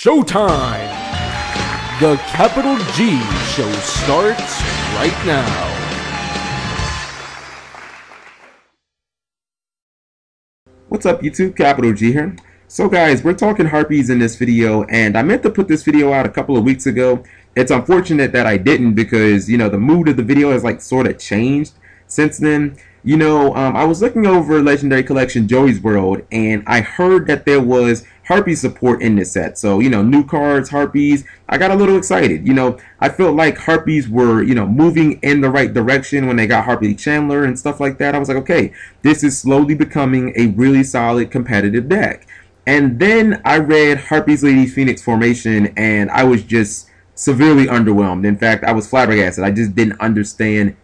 Showtime! The Capital G show starts right now. What's up YouTube, Capital G here. So guys, we're talking Harpies in this video, and I meant to put this video out a couple of weeks ago. It's unfortunate that I didn't because, you know, the mood of the video has like sort of changed since then. You know, I was looking over Legendary Collection Joey's World, and I heard that there was Harpy support in this set. So, you know, new cards, Harpies. I got a little excited. You know, I felt like Harpies were, you know, moving in the right direction when they got Harpy Chandler and stuff like that. I was like, okay, this is slowly becoming a really solid competitive deck. And then I read Harpies Ladies Phoenix Formation, and I was just severely underwhelmed. In fact, I was flabbergasted. I just didn't understand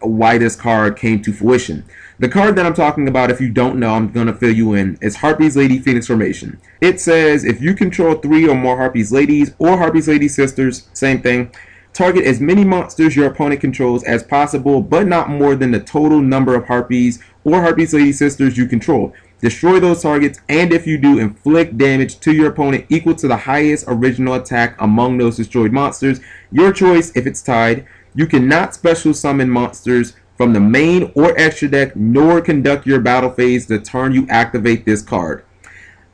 why this card came to fruition. The card that I'm talking about, if you don't know, I'm going to fill you in, is Harpies Lady Phoenix Formation. It says, if you control 3 or more Harpies Ladies or Harpies Lady Sisters, same thing, target as many monsters your opponent controls as possible, but not more than the total number of Harpies or Harpies Lady Sisters you control. Destroy those targets, and if you do, inflict damage to your opponent equal to the highest original attack among those destroyed monsters. Your choice if it's tied. You cannot special summon monsters from the main or extra deck, nor conduct your battle phase the turn you activate this card.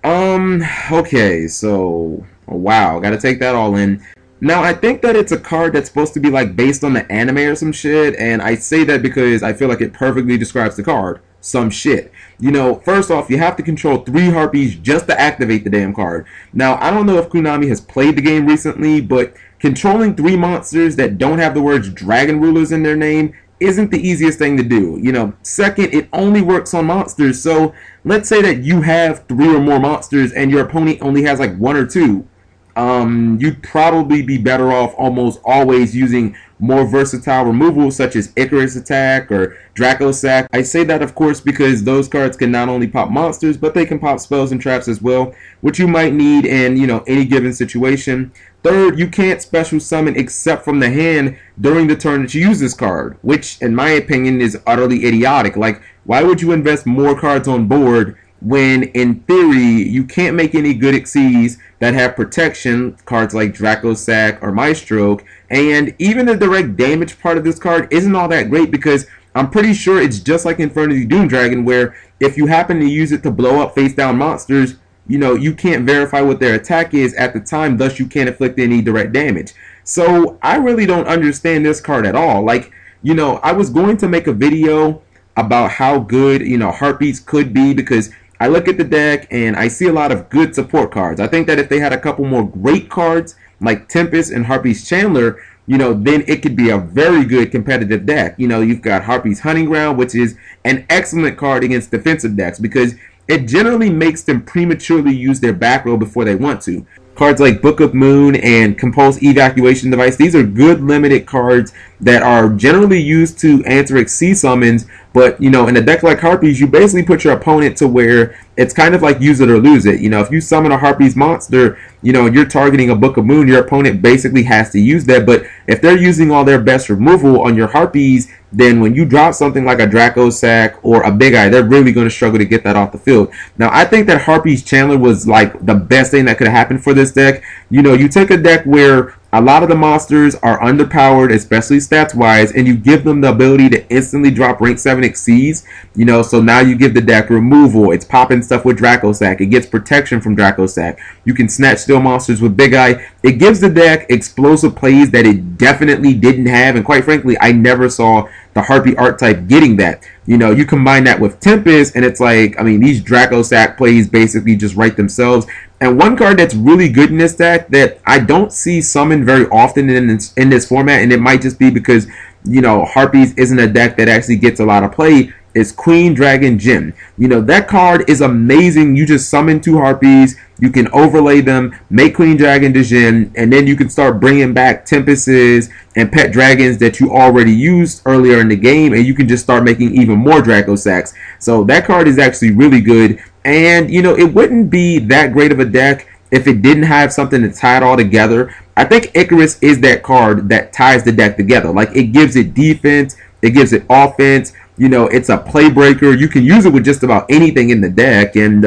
Okay, so, wow, gotta take that all in. Now, I think that it's a card that's supposed to be like based on the anime or some shit, and I say that because I feel like it perfectly describes the card. Some shit. You know, first off, you have to control 3 Harpies just to activate the damn card. Now, I don't know if Konami has played the game recently, but controlling 3 monsters that don't have the words Dragon Rulers in their name isn't the easiest thing to do. You know, second, it only works on monsters. So let's say that you have 3 or more monsters and your opponent only has like 1 or 2. You'd probably be better off almost always using more versatile removals such as Icarus Attack or Draco Sack. I say that of course because those cards can not only pop monsters, but they can pop spells and traps as well, which you might need in, you know, any given situation. Third, you can't special summon except from the hand during the turn that you use this card, which in my opinion is utterly idiotic. Like, why would you invest more cards on board when in theory you can't make any good Xyzs that have protection, cards like Draco Sack or Maestro, and even the direct damage part of this card isn't all that great because I'm pretty sure it's just like Infernity Doom Dragon, where if you happen to use it to blow up face down monsters, you know, you can't verify what their attack is at the time, thus you can't inflict any direct damage. So I really don't understand this card at all. Like, you know, I was going to make a video about how good, you know, Harpies could be because I look at the deck and I see a lot of good support cards. I think that if they had a couple more great cards like Tempest and Harpies Chandler, you know, then it could be a very good competitive deck. You know, you've got Harpies Hunting Ground, which is an excellent card against defensive decks because it generally makes them prematurely use their back row before they want to. Cards like Book of Moon and Compulse Evacuation Device, these are good limited cards that are generally used to answer Xyz summons, but, you know, in a deck like Harpies, you basically put your opponent to where it's kind of like use it or lose it. You know, if you summon a Harpies monster, you know, you're targeting a Book of Moon, your opponent basically has to use that, but if they're using all their best removal on your Harpies, then when you drop something like a Draco Sack or a Big Eye, they're really going to struggle to get that off the field. Now, I think that Harpies Chandler was like the best thing that could have happened for this deck. You know, you take a deck where a lot of the monsters are underpowered, especially stats-wise, and you give them the ability to instantly drop rank 7 Xyzs. You know, so now you give the deck removal. It's popping stuff with Draco Sack. It gets protection from Draco Sack. You can snatch steal monsters with Big Eye. It gives the deck explosive plays that it definitely didn't have, and quite frankly, I never saw the Harpy archetype getting that. You know, you combine that with Tempest, and it's like, I mean, these Draco Sack plays basically just write themselves. And one card that's really good in this deck that I don't see summoned very often in this format, and it might just be because, you know, Harpies isn't a deck that actually gets a lot of play, is Queen Dragon Gem. You know, that card is amazing. You just summon 2 Harpies, you can overlay them, make Queen Dragon to Gem, and then you can start bringing back Tempests and Pet Dragons that you already used earlier in the game, and you can just start making even more Draco Sacks. So that card is actually really good, and, you know, it wouldn't be that great of a deck if it didn't have something to tie it all together. I think Icarus is that card that ties the deck together. Like, it gives it defense, it gives it offense, you know, it's a play breaker. You can use it with just about anything in the deck, and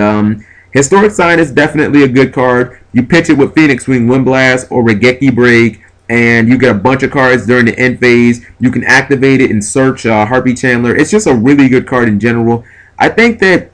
Historic Sign is definitely a good card. You pitch it with Phoenix Wing, Wind Blast, or Regeki Break, and you get a bunch of cards during the end phase. You can activate it and search Harpy Chandler. It's just a really good card in general. I think that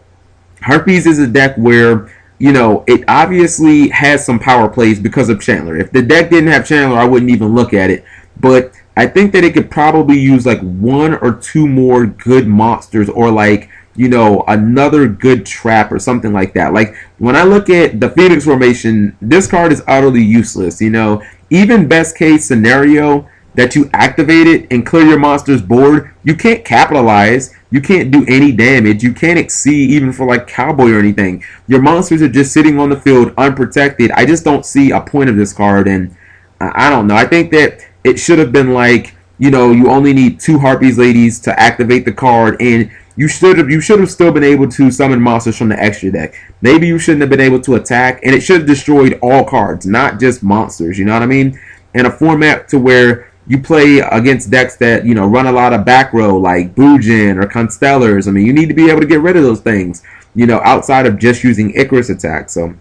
Harpies is a deck where, you know, it obviously has some power plays because of Chandler. If the deck didn't have Chandler, I wouldn't even look at it. But I think that it could probably use like 1 or 2 more good monsters, or like, you know, another good trap or something like that. Like, when I look at the Phoenix formation, this card is utterly useless. You know, even best case scenario that you activate it and clear your monster's board, you can't capitalize. You can't do any damage. You can't exceed even for like Cowboy or anything. Your monsters are just sitting on the field unprotected. I just don't see a point of this card, and I don't know. I think that it should have been like, you know, you only need 2 Harpies ladies to activate the card, and you should have still been able to summon monsters from the extra deck. Maybe you shouldn't have been able to attack, and it should have destroyed all cards, not just monsters. You know what I mean? In a format to where you play against decks that, you know, run a lot of back row like Bujin or Constellars. I mean, you need to be able to get rid of those things, you know, outside of just using Icarus attack. So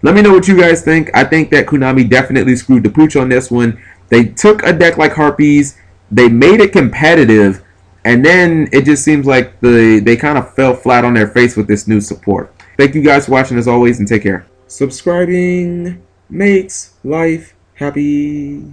let me know what you guys think. I think that Konami definitely screwed the pooch on this one. They took a deck like Harpies, they made it competitive, and then it just seems like they kind of fell flat on their face with this new support. Thank you guys for watching as always, and take care. Subscribing makes life happy.